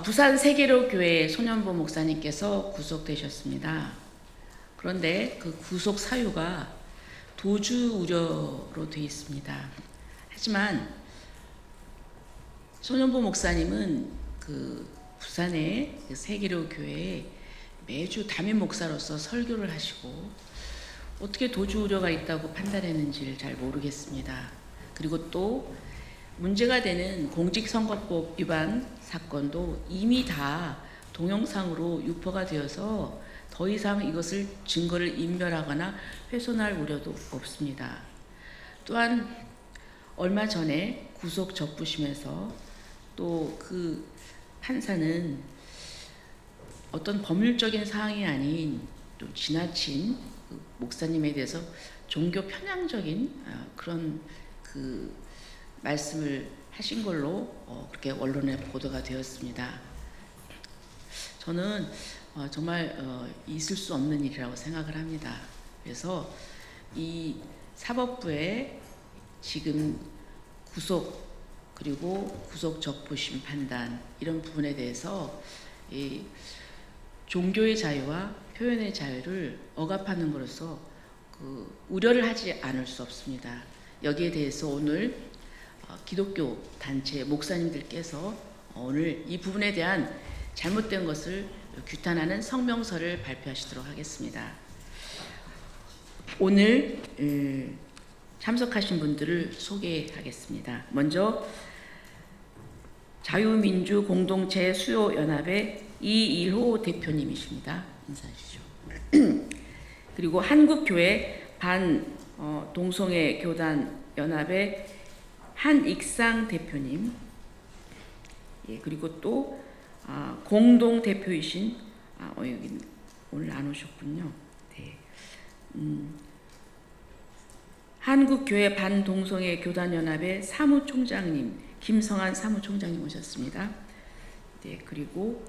부산 세계로교회 손현보 목사님께서 구속되셨습니다. 그런데 그 구속 사유가 도주 우려로 되어 있습니다. 하지만 손현보 목사님은 그 부산의 세계로교회에 매주 담임 목사로서 설교를 하시고 어떻게 도주 우려가 있다고 판단했는지를 잘 모르겠습니다. 그리고 또 문제가 되는 공직선거법 위반 사건도 이미 다 동영상으로 유포가 되어서 더 이상 이것을 증거를 인멸하거나 훼손할 우려도 없습니다. 또한 얼마 전에 구속 적부심에서 또 그 판사는 어떤 법률적인 사항이 아닌 또 지나친 그 목사님에 대해서 종교 편향적인 그런 그 말씀을 하신 걸로 그렇게 언론에 보도가 되었습니다. 저는 정말 있을 수 없는 일이라고 생각을 합니다. 그래서 이 사법부의 지금 구속 그리고 구속 적부심 판단 이런 부분에 대해서 이 종교의 자유와 표현의 자유를 억압하는 것으로서 그 우려를 하지 않을 수 없습니다. 여기에 대해서 오늘 기독교 단체 목사님들께서 오늘 이 부분에 대한 잘못된 것을 규탄하는 성명서를 발표하시도록 하겠습니다. 오늘 참석하신 분들을 소개하겠습니다. 먼저 자유민주 공동체 수요연합의 이일호 대표님이십니다. 인사하시죠. 그리고 한국교회 반동성애 교단 연합의 한익상 대표님, 그리고 또 공동 대표이신 여기 오늘 안 오셨군요. 네. 한국교회 반동성애 교단연합의 사무총장님 김성한 사무총장님 오셨습니다. 네, 그리고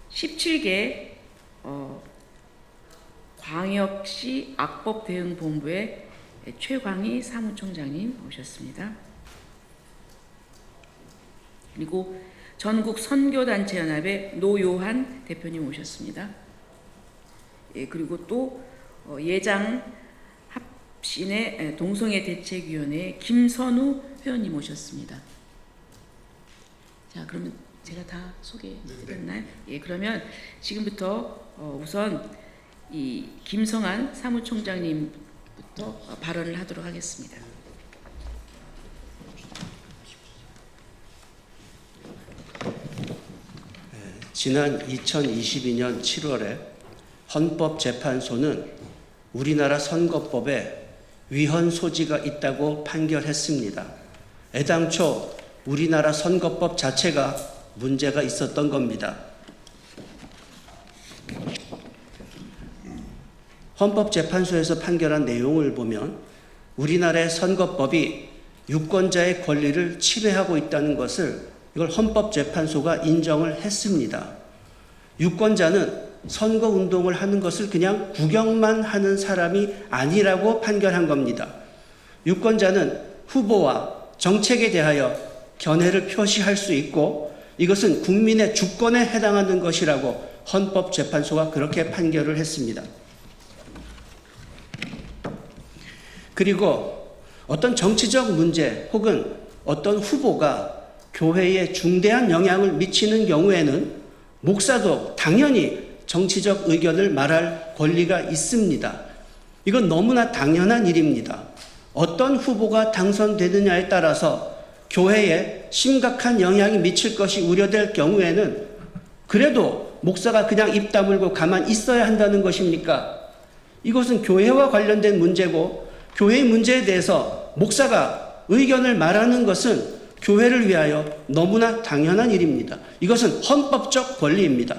17개 광역시 악법대응본부의 최광희 사무총장님 오셨습니다. 그리고 전국 선교단체연합의 노요한 대표님 오셨습니다. 예, 그리고 또 예장 합신의 동성애 대책위원회 김선우 회원님 오셨습니다. 자, 그러면 제가 다 소개해드렸나요? 예, 그러면 지금부터 우선 이 김성한 사무총장님부터 발언을 하도록 하겠습니다. 지난 2022년 7월에 헌법재판소는 우리나라 선거법에 위헌 소지가 있다고 판결했습니다. 애당초 우리나라 선거법 자체가 문제가 있었던 겁니다. 헌법재판소에서 판결한 내용을 보면 우리나라의 선거법이 유권자의 권리를 침해하고 있다는 것을 이걸 헌법재판소가 인정을 했습니다. 유권자는 선거운동을 하는 것을 그냥 구경만 하는 사람이 아니라고 판결한 겁니다. 유권자는 후보와 정책에 대하여 견해를 표시할 수 있고 이것은 국민의 주권에 해당하는 것이라고 헌법재판소가 그렇게 판결을 했습니다. 그리고 어떤 정치적 문제 혹은 어떤 후보가 교회에 중대한 영향을 미치는 경우에는 목사도 당연히 정치적 의견을 말할 권리가 있습니다. 이건 너무나 당연한 일입니다. 어떤 후보가 당선되느냐에 따라서 교회에 심각한 영향이 미칠 것이 우려될 경우에는 그래도 목사가 그냥 입 다물고 가만히 있어야 한다는 것입니까? 이것은 교회와 관련된 문제고 교회의 문제에 대해서 목사가 의견을 말하는 것은 교회를 위하여 너무나 당연한 일입니다. 이것은 헌법적 권리입니다.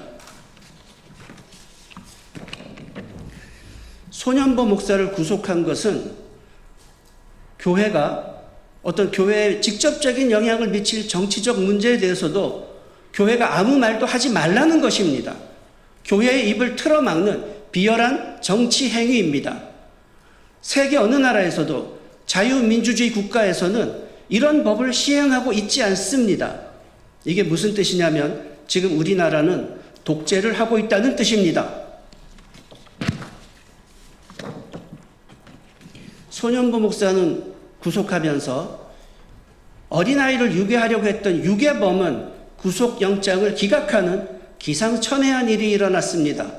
손현보 목사를 구속한 것은 교회가 어떤 교회에 직접적인 영향을 미칠 정치적 문제에 대해서도 교회가 아무 말도 하지 말라는 것입니다. 교회의 입을 틀어막는 비열한 정치 행위입니다. 세계 어느 나라에서도 자유민주주의 국가에서는 이런 법을 시행하고 있지 않습니다. 이게 무슨 뜻이냐면 지금 우리나라는 독재를 하고 있다는 뜻입니다. 손현보 목사는 구속하면서 어린아이를 유괴하려고 했던 유괴범은 구속영장을 기각하는 기상천외한 일이 일어났습니다.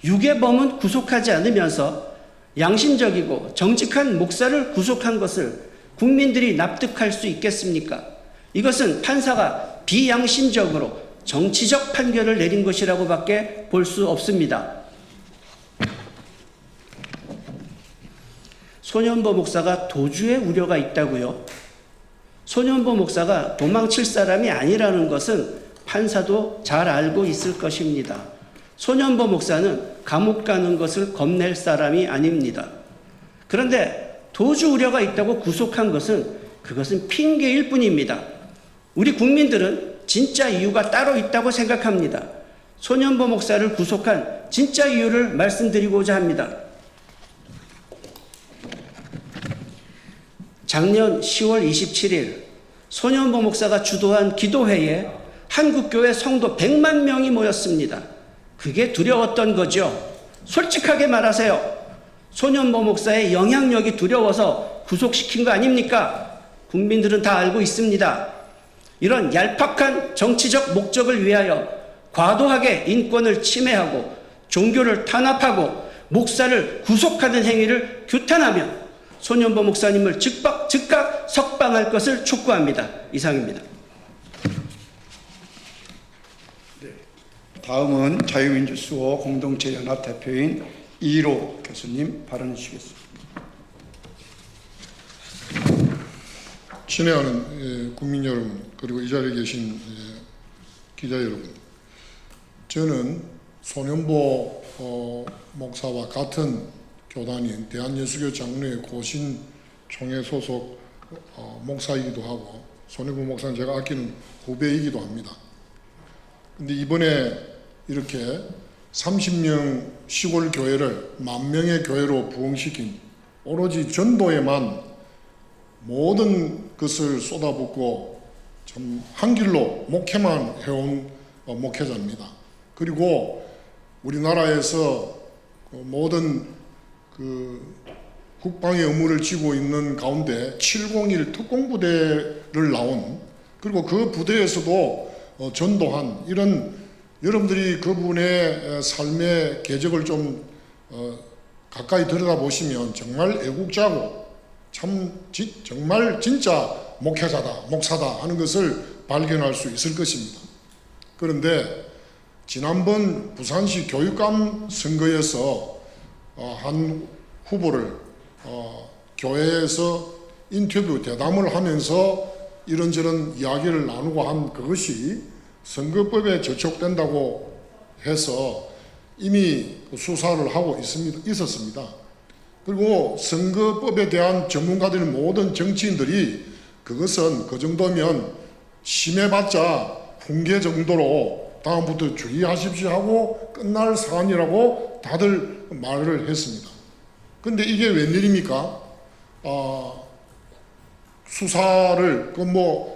유괴범은 구속하지 않으면서 양심적이고 정직한 목사를 구속한 것을 국민들이 납득할 수 있겠습니까? 이것은 판사가 비양심적으로 정치적 판결을 내린 것이라고밖에 볼 수 없습니다. 손현보 목사가 도주의 우려가 있다고요? 손현보 목사가 도망칠 사람이 아니라는 것은 판사도 잘 알고 있을 것입니다. 손현보 목사는 감옥 가는 것을 겁낼 사람이 아닙니다. 그런데 도주 우려가 있다고 구속한 그것은 핑계일 뿐입니다. 우리 국민들은 진짜 이유가 따로 있다고 생각합니다. 손현보 목사를 구속한 진짜 이유를 말씀드리고자 합니다. 작년 10월 27일 손현보 목사가 주도한 기도회에 한국교회 성도 100만 명이 모였습니다. 그게 두려웠던 거죠. 솔직하게 말하세요. 손현보 목사의 영향력이 두려워서 구속시킨 거 아닙니까? 국민들은 다 알고 있습니다. 이런 얄팍한 정치적 목적을 위하여 과도하게 인권을 침해하고 종교를 탄압하고 목사를 구속하는 행위를 규탄하며 손현보 목사님을 즉각 석방할 것을 촉구합니다. 이상입니다. 다음은 자유민주수호 공동체연합 대표인 이로 교수님 발언해 주시겠습니다. 친애하는 국민 여러분, 그리고 이 자리에 계신 기자 여러분, 저는 손현보 목사와 같은 교단인 대한예수교 장로회 고신총회 소속 목사이기도 하고, 손현보 목사는 제가 아끼는 후배이기도 합니다. 근데 이번에 이렇게 30명 시골 교회를 10,000명의 교회로 부흥시킨, 오로지 전도에만 모든 것을 쏟아붓고 참 한 길로 목회만 해온 목회자입니다. 그리고 우리나라에서 모든 국방의 의무를 지고 있는 가운데 701 특공부대를 나온, 그리고 그 부대에서도 전도한, 이런 여러분들이 그분의 삶의 궤적을 좀 가까이 들여다보시면 정말 애국자고 정말 진짜 목사다 하는 것을 발견할 수 있을 것입니다. 그런데 지난번 부산시 교육감 선거에서 한 후보를 교회에서 인터뷰 대담을 하면서 이런저런 이야기를 나누고 한 그것이 선거법에 저촉된다고 해서 이미 수사를 하고 있었습니다. 그리고 선거법에 대한 전문가들 모든 정치인들이 그것은 그 정도면 심해봤자 훈계 정도로 다음부터 주의하십시오 하고 끝날 사안이라고 다들 말을 했습니다. 근데 이게 웬일입니까? 수사를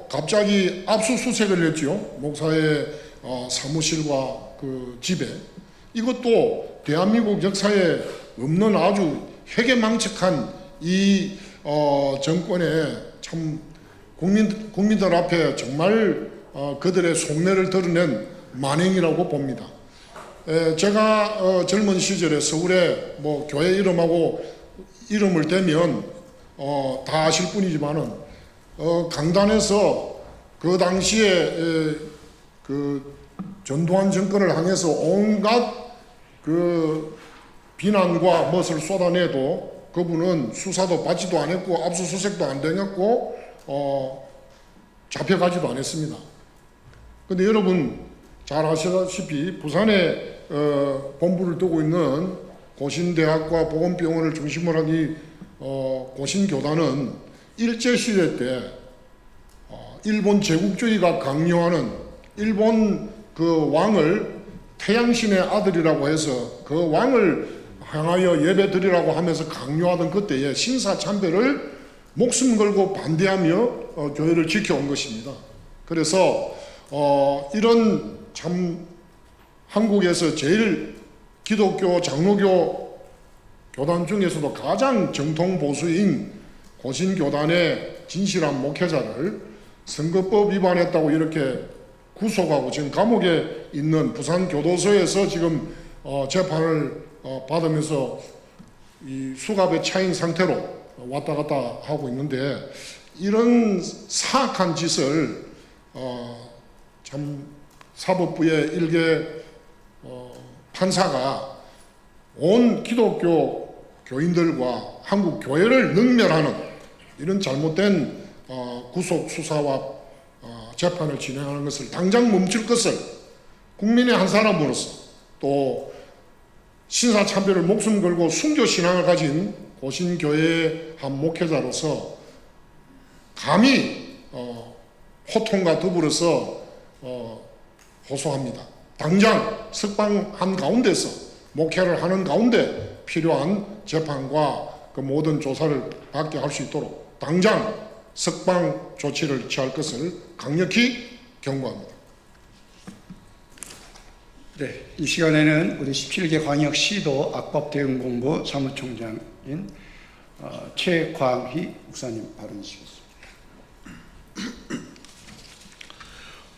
갑자기 압수수색을 했죠. 목사의 사무실과 그 집에. 이것도 대한민국 역사에 없는 아주 회개망측한 이 정권에 참 국민들 앞에 정말 그들의 속내를 드러낸 만행이라고 봅니다. 제가 젊은 시절에 서울에 교회 이름하고 이름을 대면 다 아실 뿐이지만은 강단에서 그 당시에 그 전두환 정권을 향해서 온갖 그 비난과 멋을 쏟아내도 그분은 수사도 받지도 않았고 압수수색도 안 되었고 잡혀가지도 않았습니다. 근데 여러분 잘 아시다시피 부산에 본부를 두고 있는 고신대학과 보건병원을 중심으로 한 이 고신교단은 일제시대 때 일본 제국주의가 강요하는, 일본 그 왕을 태양신의 아들이라고 해서 그 왕을 향하여 예배드리라고 하면서 강요하던 그때에 신사참배를 목숨 걸고 반대하며 교회를 지켜온 것입니다. 그래서 이런 참 한국에서 제일 기독교 장로교 교단 중에서도 가장 정통 보수인 고신교단의 진실한 목회자를 선거법 위반했다고 이렇게 구속하고 지금 감옥에 있는 부산교도소에서 지금 재판을 받으면서 이 수갑에 차인 상태로 왔다 갔다 하고 있는데, 이런 사악한 짓을 참 사법부의 일개 판사가 온 기독교 교인들과 한국 교회를 능멸하는 이런 잘못된 구속 수사와 재판을 진행하는 것을 당장 멈출 것을 국민의 한 사람으로서, 또 신사참배를 목숨 걸고 순교 신앙을 가진 고신교회의 한 목회자로서 감히 호통과 더불어서 호소합니다. 당장 석방 한가운데서 목회를 하는 가운데 필요한 재판과 그 모든 조사를 받게 할 수 있도록 당장 석방 조치를 취할 것을 강력히 경고합니다. 네, 이 시간에는 우리 17개 광역시도 악법대응본부 사무총장인 최광희 목사님 발언 주시겠습니다.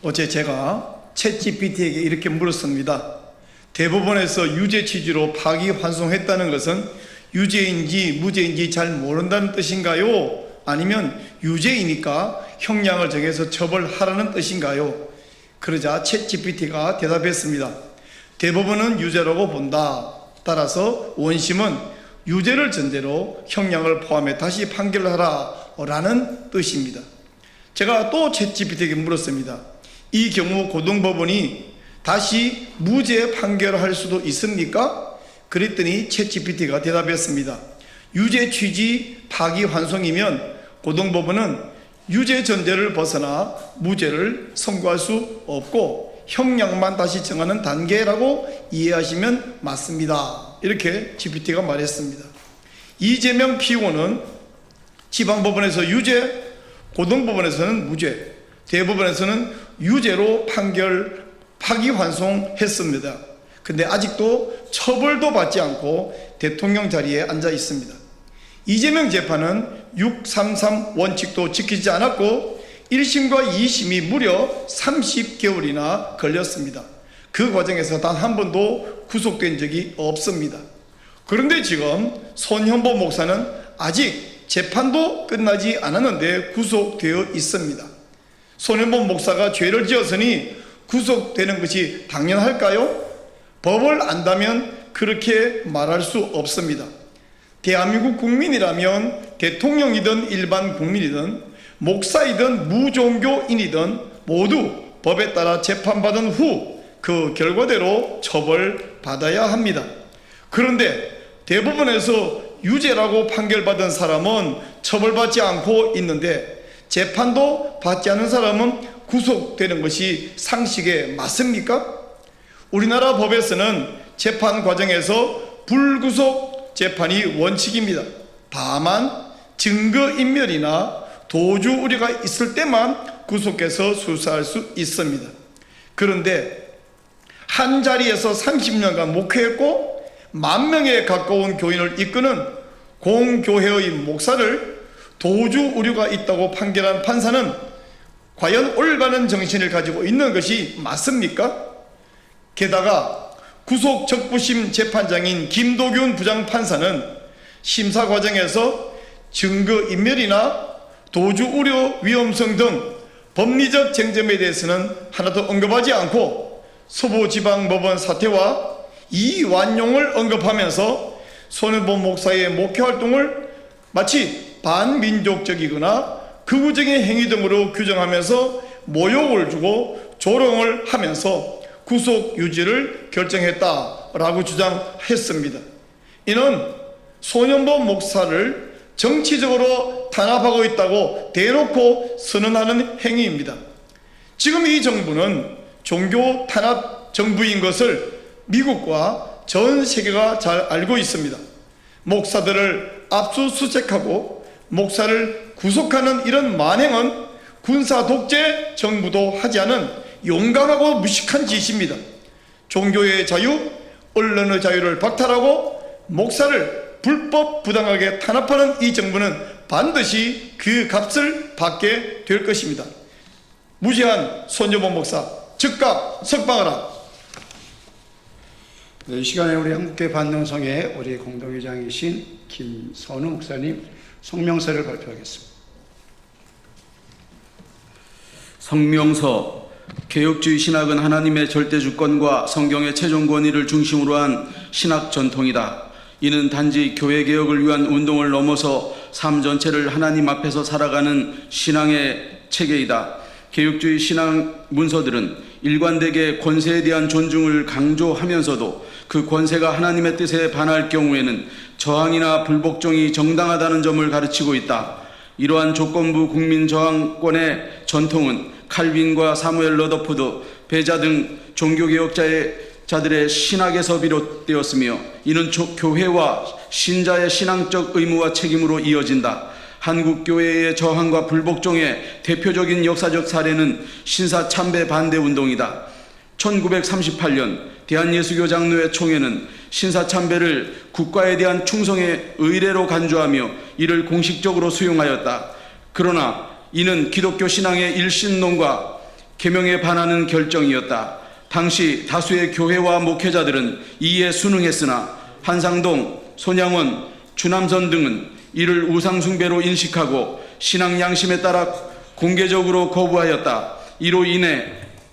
어제 제가 챗GPT에게 이렇게 물었습니다. 대법원에서 유죄 취지로 파기환송했다는 것은 유죄인지 무죄인지 잘 모른다는 뜻인가요? 아니면 유죄이니까 형량을 정해서 처벌하라는 뜻인가요? 그러자 챗GPT가 대답했습니다. 대법원은 유죄라고 본다. 따라서 원심은 유죄를 전제로 형량을 포함해 다시 판결을 하라 라는 뜻입니다. 제가 또 챗GPT에게 물었습니다. 이 경우 고등법원이 다시 무죄 판결할 수도 있습니까? 그랬더니 챗GPT가 대답했습니다. 유죄 취지 파기환송이면 고등법원은 유죄 전제를 벗어나 무죄를 선고할 수 없고 형량만 다시 정하는 단계라고 이해하시면 맞습니다. 이렇게 GPT가 말했습니다. 이재명 피고는 지방법원에서 유죄, 고등법원에서는 무죄, 대법원에서는 유죄로 파기환송했습니다. 근데 아직도 처벌도 받지 않고 대통령 자리에 앉아 있습니다. 이재명 재판은 633 원칙도 지키지 않았고 1심과 2심이 무려 30개월이나 걸렸습니다. 그 과정에서 단 한 번도 구속된 적이 없습니다. 그런데 지금 손현보 목사는 아직 재판도 끝나지 않았는데 구속되어 있습니다. 손현보 목사가 죄를 지었으니 구속되는 것이 당연할까요? 법을 안다면 그렇게 말할 수 없습니다. 대한민국 국민이라면 대통령이든 일반 국민이든 목사이든 무종교인이든 모두 법에 따라 재판받은 후 그 결과대로 처벌받아야 합니다. 그런데 대법원에서 유죄라고 판결받은 사람은 처벌받지 않고 있는데 재판도 받지 않은 사람은 구속되는 것이 상식에 맞습니까? 우리나라 법에서는 재판 과정에서 불구속 재판이 원칙입니다. 다만 증거인멸이나 도주 우려가 있을 때만 구속해서 수사할 수 있습니다. 그런데 한 자리에서 30년간 목회했고 10,000명에 가까운 교인을 이끄는 공교회의 목사를 도주 우려가 있다고 판결한 판사는 과연 올바른 정신을 가지고 있는 것이 맞습니까? 게다가 구속 적부심 재판장인 김도균 부장판사는 심사 과정에서 증거인멸이나 도주 우려 위험성 등 법리적 쟁점에 대해서는 하나도 언급하지 않고 서부지방법원 사태와 이완용을 언급하면서 손현보 목사의 목회 활동을 마치 반민족적이거나 극우적인 행위 등으로 규정하면서 모욕을 주고 조롱을 하면서 구속 유지를 결정했다라고 주장했습니다. 이는 손현보 목사를 정치적으로 탄압하고 있다고 대놓고 선언하는 행위입니다. 지금 이 정부는 종교 탄압 정부인 것을 미국과 전 세계가 잘 알고 있습니다. 목사들을 압수수색하고 목사를 구속하는 이런 만행은 군사 독재 정부도 하지 않은 용감하고 무식한 짓입니다. 종교의 자유, 언론의 자유를 박탈하고 목사를 불법 부당하게 탄압하는 이 정부는 반드시 그 값을 받게 될 것입니다. 무죄한 손여보 목사 즉각 석방하라. 네, 이 시간에 우리 한국교회 반농성회 우리 공동회장이신 김선우 목사님 성명서를 발표하겠습니다. 성명서. 개혁주의 신학은 하나님의 절대 주권과 성경의 최종 권위를 중심으로 한 신학 전통이다. 이는 단지 교회 개혁을 위한 운동을 넘어서 삶 전체를 하나님 앞에서 살아가는 신앙의 체계이다. 개혁주의 신앙 문서들은 일관되게 권세에 대한 존중을 강조하면서도 그 권세가 하나님의 뜻에 반할 경우에는 저항이나 불복종이 정당하다는 점을 가르치고 있다. 이러한 조건부 국민 저항권의 전통은 칼빈과 사무엘 러더푸드, 베자 등 종교개혁자들의 신학에서 비롯되었으며 이는 교회와 신자의 신앙적 의무와 책임으로 이어진다. 한국교회의 저항과 불복종의 대표적인 역사적 사례는 신사참배 반대운동이다. 1938년 대한예수교 장로회 총회는 신사참배를 국가에 대한 충성의 의례로 간주하며 이를 공식적으로 수용하였다. 그러나 이는 기독교 신앙의 일신론과 계명에 반하는 결정이었다. 당시 다수의 교회와 목회자들은 이에 순응했으나 한상동, 손양원, 주남선 등은 이를 우상숭배로 인식하고 신앙 양심에 따라 공개적으로 거부하였다. 이로 인해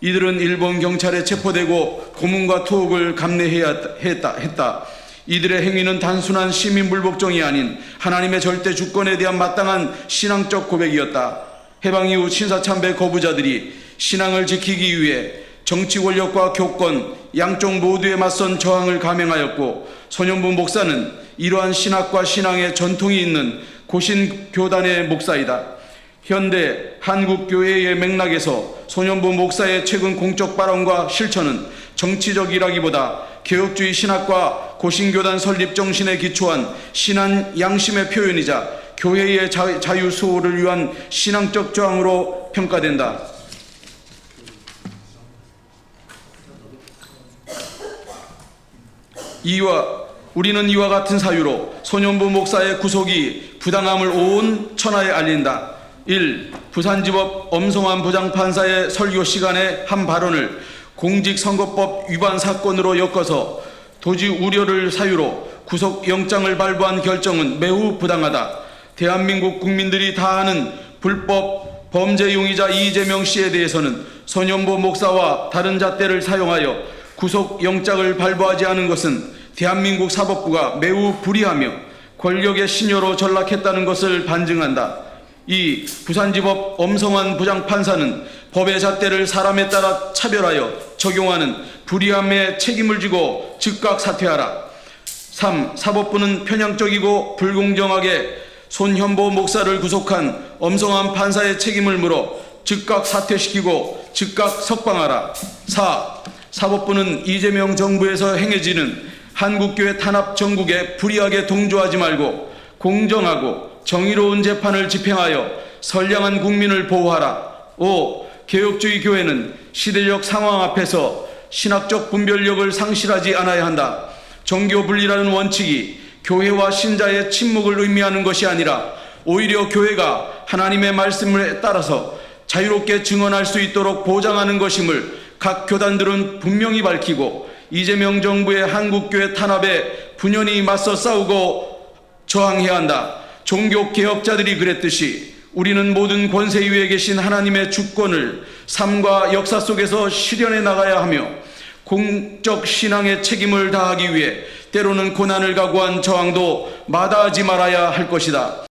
이들은 일본 경찰에 체포되고 고문과 투옥을 감내해야 했다. 이들의 행위는 단순한 시민 불복종이 아닌 하나님의 절대 주권에 대한 마땅한 신앙적 고백이었다. 해방 이후 신사참배 거부자들이 신앙을 지키기 위해 정치 권력과 교권 양쪽 모두에 맞선 저항을 감행하였고 손현보 목사는 이러한 신학과 신앙의 전통이 있는 고신교단의 목사이다. 현대 한국교회의 맥락에서 손현보 목사의 최근 공적 발언과 실천은 정치적이라기보다 개혁주의 신학과 고신교단 설립 정신에 기초한 신앙 양심의 표현이자 교회의 자유 수호를 위한 신앙적 저항으로 평가된다. 우리는 이와 같은 사유로 손현보 목사의 구속이 부당함을 온 천하에 알린다. 1. 부산지법 엄성환 부장판사의 설교 시간에 한 발언을 공직선거법 위반 사건으로 엮어서 도지 우려를 사유로 구속영장을 발부한 결정은 매우 부당하다. 대한민국 국민들이 다 아는 불법 범죄 용의자 이재명 씨에 대해서는 손현보 목사와 다른 잣대를 사용하여 구속영장을 발부하지 않은 것은 대한민국 사법부가 매우 불의하며 권력의 신여로 전락했다는 것을 반증한다. 2. 부산지법 엄성환 부장판사는 법의 잣대를 사람에 따라 차별하여 적용하는 불의함에 책임을 지고 즉각 사퇴하라. 3. 사법부는 편향적이고 불공정하게 손현보 목사를 구속한 엄성환 판사의 책임을 물어 즉각 사퇴시키고 즉각 석방하라. 4. 사법부는 이재명 정부에서 행해지는 한국교회 탄압 정국에 불의하게 동조하지 말고 공정하고 정의로운 재판을 집행하여 선량한 국민을 보호하라. 5. 개혁주의 교회는 시대적 상황 앞에서 신학적 분별력을 상실하지 않아야 한다. 종교 분리라는 원칙이 교회와 신자의 침묵을 의미하는 것이 아니라 오히려 교회가 하나님의 말씀에 따라서 자유롭게 증언할 수 있도록 보장하는 것임을 각 교단들은 분명히 밝히고 이재명 정부의 한국교회 탄압에 분연히 맞서 싸우고 저항해야 한다. 종교개혁자들이 그랬듯이 우리는 모든 권세 위에 계신 하나님의 주권을 삶과 역사 속에서 실현해 나가야 하며 공적 신앙의 책임을 다하기 위해 때로는 고난을 각오한 저항도 마다하지 말아야 할 것이다.